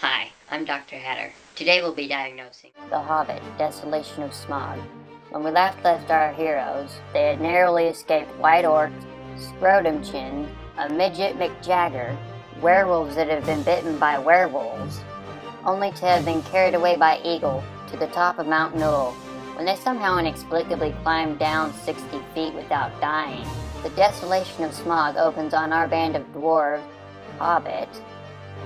Hi, I'm Dr. Hatter. Today we'll be diagnosing The Hobbit, Desolation of Smaug. When we last left our heroes, they had narrowly escaped white orcs, scrotum chin, a midget McJagger, werewolves that have been bitten by werewolves, only to have been carried away by Eagle to the top of Mount Knoll. When they somehow inexplicably climbed down 60 feet without dying, the Desolation of Smaug opens on our band of dwarves, hobbit,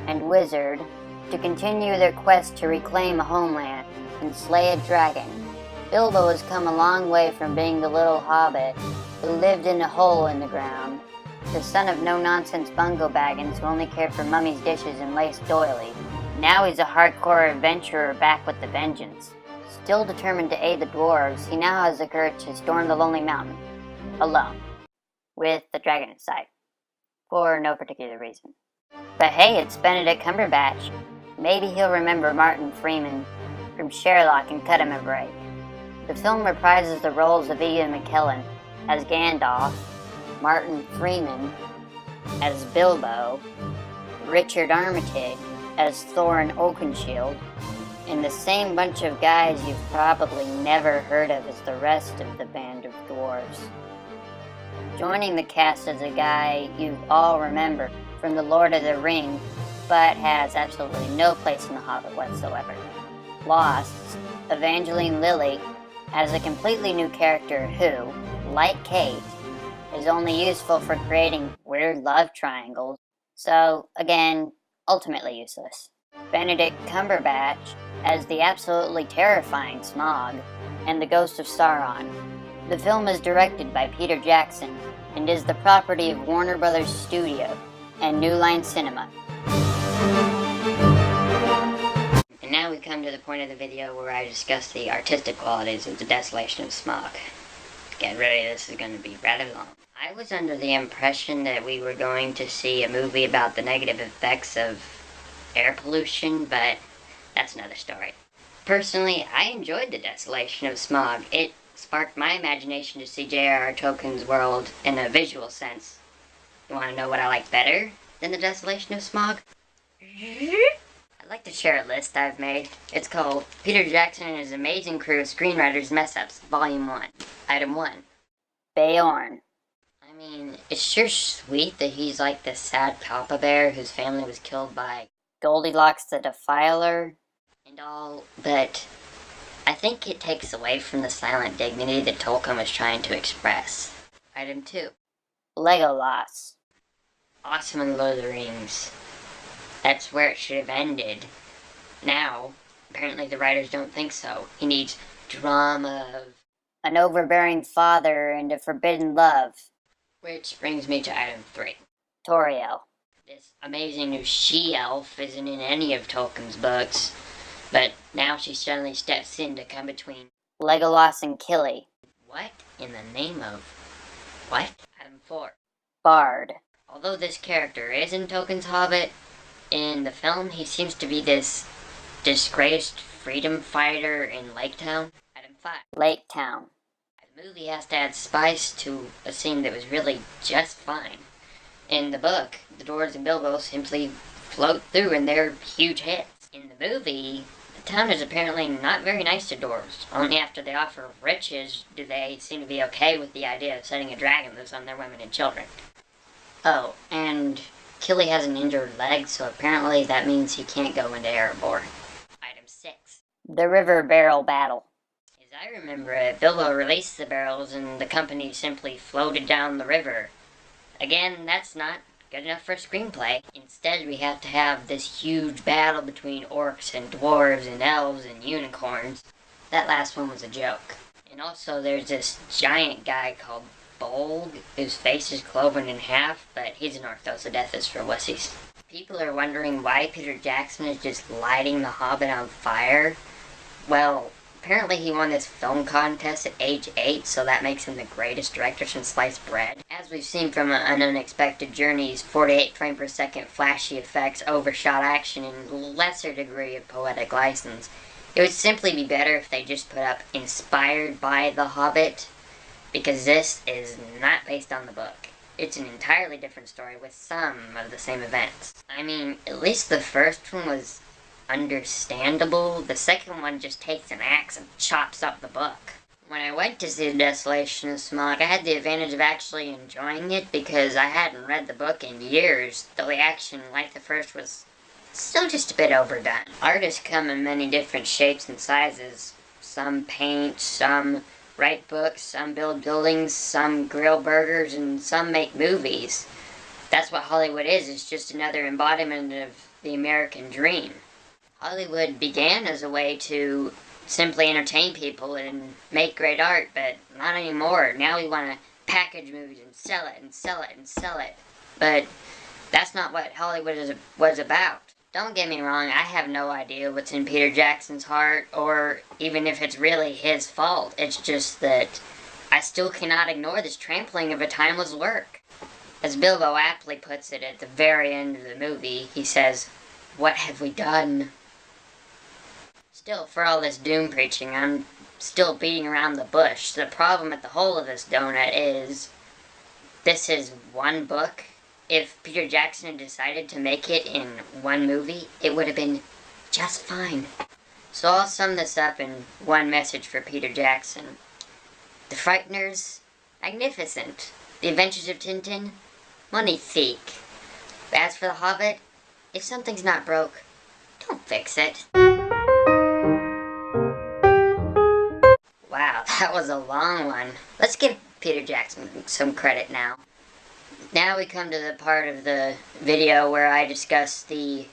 and wizard to continue their quest to reclaim a homeland and slay a dragon. Bilbo has come a long way from being the little hobbit who lived in a hole in the ground, the son of no-nonsense Bungo Baggins who only cared for mummy's dishes and laced doilies. Now he's a hardcore adventurer back with the vengeance. Still determined to aid the dwarves, he now has the courage to storm the Lonely Mountain, alone, with the dragon in sight, for no particular reason. But hey, it's Benedict Cumberbatch. Maybe he'll remember Martin Freeman from Sherlock and cut him a break. The film reprises the roles of Ian McKellen as Gandalf, Martin Freeman as Bilbo, Richard Armitage as Thorin Oakenshield, and the same bunch of guys you've probably never heard of as the rest of the band of dwarves. Joining the cast is a guy you all remember from The Lord of the Rings, but has absolutely no place in The Hobbit whatsoever. Lost's Evangeline Lilly as a completely new character who, like Kate, is only useful for creating weird love triangles, so, again, ultimately useless. Benedict Cumberbatch as the absolutely terrifying Smaug and the Ghost of Sauron. The film is directed by Peter Jackson and is the property of Warner Brothers Studio and New Line Cinema. And now we come to the point of the video where I discuss the artistic qualities of the Desolation of Smaug. Get ready, this is going to be rather long. I was under the impression that we were going to see a movie about the negative effects of air pollution, but that's another story. Personally, I enjoyed the Desolation of Smaug. It sparked my imagination to see J.R.R. Tolkien's world in a visual sense. You want to know what I like better than the Desolation of Smaug? I'd like to share a list I've made. It's called Peter Jackson and His Amazing Crew of Screenwriters Mess-Ups, Volume 1. Item 1. Beorn. I mean, it's sure sweet that he's like this sad papa bear whose family was killed by Goldilocks the Defiler and all, but I think it takes away from the silent dignity that Tolkien was trying to express. Item 2. Legolas. Awesome in Lord of the Rings. That's where it should have ended. Now, apparently the writers don't think so. He needs drama of an overbearing father and a forbidden love. Which brings me to item 3. Toriel. This amazing new she-elf isn't in any of Tolkien's books, but now she suddenly steps in to come between Legolas and Killy. What in the name of what? Item 4. Bard. Although this character is in Tolkien's Hobbit, in the film he seems to be this disgraced freedom fighter in Lake Town. Item 5. Lake Town. The movie has to add spice to a scene that was really just fine. In the book, the dwarves and Bilbo simply float through and they're huge hits. In the movie, the town is apparently not very nice to dwarves. Only after they offer riches do they seem to be okay with the idea of setting a dragon loose on their women and children. Oh, and Killy has an injured leg, so apparently that means he can't go into Erebor. Item 6. The River Barrel Battle. As I remember it, Bilbo released the barrels and the company simply floated down the river. Again, that's not good enough for a screenplay. Instead, we have to have this huge battle between orcs and dwarves and elves and unicorns. That last one was a joke. And also, there's this giant guy called Bolg, whose face is cloven in half, but he's an orthodontist for wussies. People are wondering why Peter Jackson is just lighting The Hobbit on fire. Well, apparently he won this film contest at age 8, so that makes him the greatest director since sliced bread. As we've seen from An Unexpected Journey's 48 frame per second flashy effects, overshot action, and lesser degree of poetic license, it would simply be better if they just put up inspired by The Hobbit, because this is not based on the book. It's an entirely different story with some of the same events. I mean, at least the first one was understandable. The second one just takes an axe and chops up the book. When I went to see Desolation of Smaug, I had the advantage of actually enjoying it because I hadn't read the book in years, though the action, like the first, was still just a bit overdone. Artists come in many different shapes and sizes. Some paint, some write books, some build buildings, some grill burgers, and some make movies. That's what Hollywood is. It's just another embodiment of the American dream. Hollywood began as a way to simply entertain people and make great art, but not anymore. Now we want to package movies and sell it and sell it and sell it. But that's not what Hollywood was about. Don't get me wrong, I have no idea what's in Peter Jackson's heart, or even if it's really his fault. It's just that I still cannot ignore this trampling of a timeless work. As Bilbo aptly puts it at the very end of the movie, he says, "What have we done?" Still, for all this doom preaching, I'm still beating around the bush. The problem at the whole of this donut is, this is one book. If Peter Jackson had decided to make it in one movie, it would have been just fine. So I'll sum this up in one message for Peter Jackson. The Frighteners, magnificent. The Adventures of Tintin, magnifique. As for The Hobbit, if something's not broke, don't fix it. Wow, that was a long one. Let's give Peter Jackson some credit now. Now we come to the part of the video where I discuss the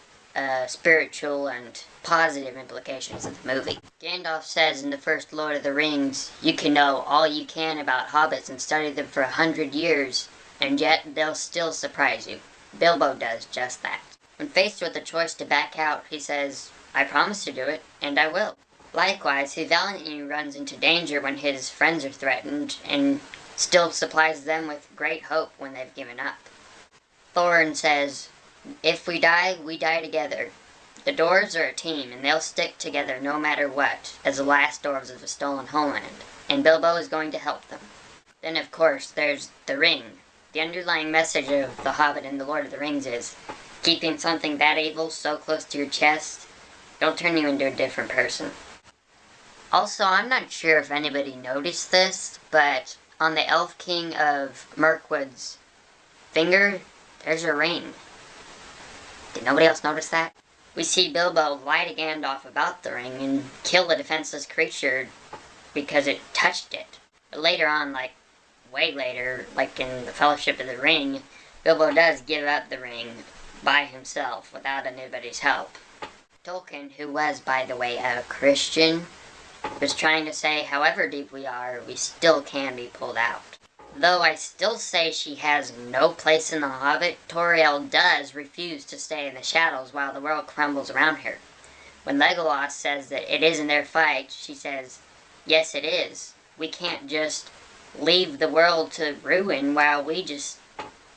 spiritual and positive implications of the movie. Gandalf says in the first Lord of the Rings, you can know all you can about hobbits and study them for 100 years, and yet they'll still surprise you. Bilbo does just that. When faced with the choice to back out, he says, I promise to do it, and I will. Likewise, he valiantly runs into danger when his friends are threatened, and still supplies them with great hope when they've given up. Thorin says, if we die together. The dwarves are a team, and they'll stick together no matter what, as the last dwarves of the Stolen Homeland, and Bilbo is going to help them. Then, of course, there's the ring. The underlying message of The Hobbit and The Lord of the Rings is, keeping something that evil so close to your chest, it'll turn you into a different person. Also, I'm not sure if anybody noticed this, but on the Elf King of Mirkwood's finger, there's a ring. Did nobody else notice that? We see Bilbo lie to Gandalf about the ring and kill the defenseless creature because it touched it. But later on, like way later, like in the Fellowship of the Ring, Bilbo does give up the ring by himself without anybody's help. Tolkien, who was, by the way, a Christian, was trying to say, however deep we are, we still can be pulled out. Though I still say she has no place in The Hobbit, Tauriel does refuse to stay in the shadows while the world crumbles around her. When Legolas says that it isn't their fight, she says, yes it is. We can't just leave the world to ruin while we just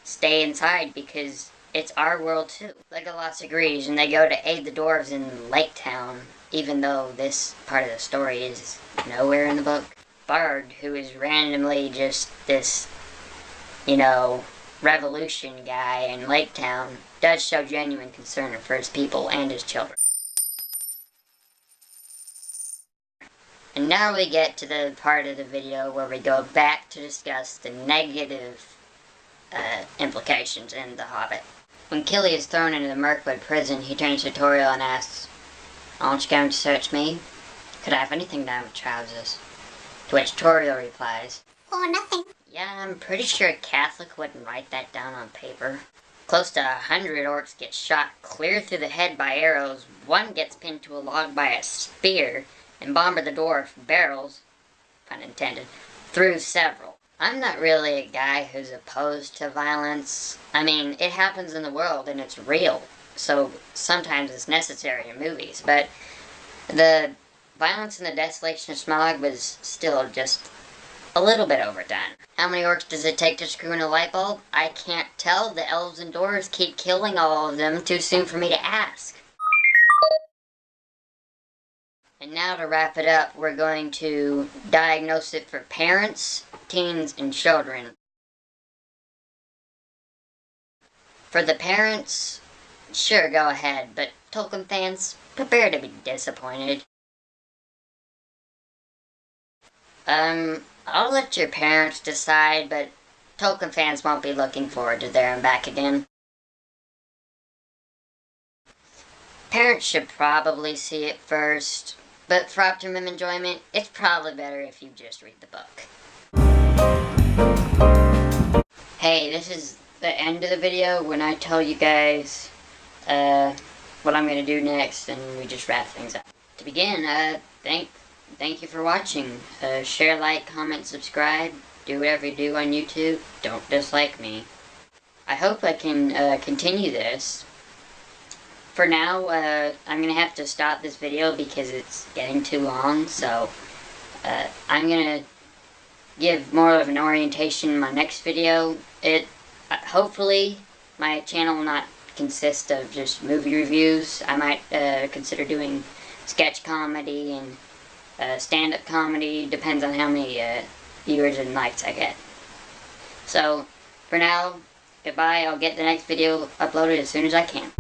stay inside because it's our world too. Legolas agrees and they go to aid the dwarves in Lake Town, even though this part of the story is nowhere in the book. Bard, who is randomly just this, revolution guy in Lake Town, does show genuine concern for his people and his children. And now we get to the part of the video where we go back to discuss the negative implications in The Hobbit. When Killy is thrown into the Mirkwood prison, he turns to Tauriel and asks, aren't you going to search me? Could I have anything down with trousers? To which Tauriel replies, or nothing. Yeah, I'm pretty sure a Catholic wouldn't write that down on paper. Close to 100 orcs get shot clear through the head by arrows, one gets pinned to a log by a spear, and Bomber the Dwarf barrels, pun intended, through several. I'm not really a guy who's opposed to violence. I mean, it happens in the world and it's real, so sometimes it's necessary in movies, but the violence in the Desolation of Smaug was still just a little bit overdone. How many orcs does it take to screw in a light bulb? I can't tell. The elves and dwarves keep killing all of them. Too soon for me to ask. And now to wrap it up, we're going to diagnose it for parents, teens, and children. For the parents, sure, go ahead, but Tolkien fans, prepare to be disappointed. I'll let your parents decide, but Tolkien fans won't be looking forward to There and Back again. Parents should probably see it first, but for optimum enjoyment, it's probably better if you just read the book. Hey, this is the end of the video when I tell you guys what I'm going to do next, and we just wrap things up. To begin, thank you for watching. Share, like, comment, subscribe, do whatever you do on YouTube. Don't dislike me. I hope I can continue this. For now, I'm going to have to stop this video because it's getting too long, so I'm going to give more of an orientation in my next video. Hopefully, my channel will not consist of just movie reviews. I might consider doing sketch comedy and stand-up comedy. Depends on how many viewers and likes I get. So, for now, goodbye. I'll get the next video uploaded as soon as I can.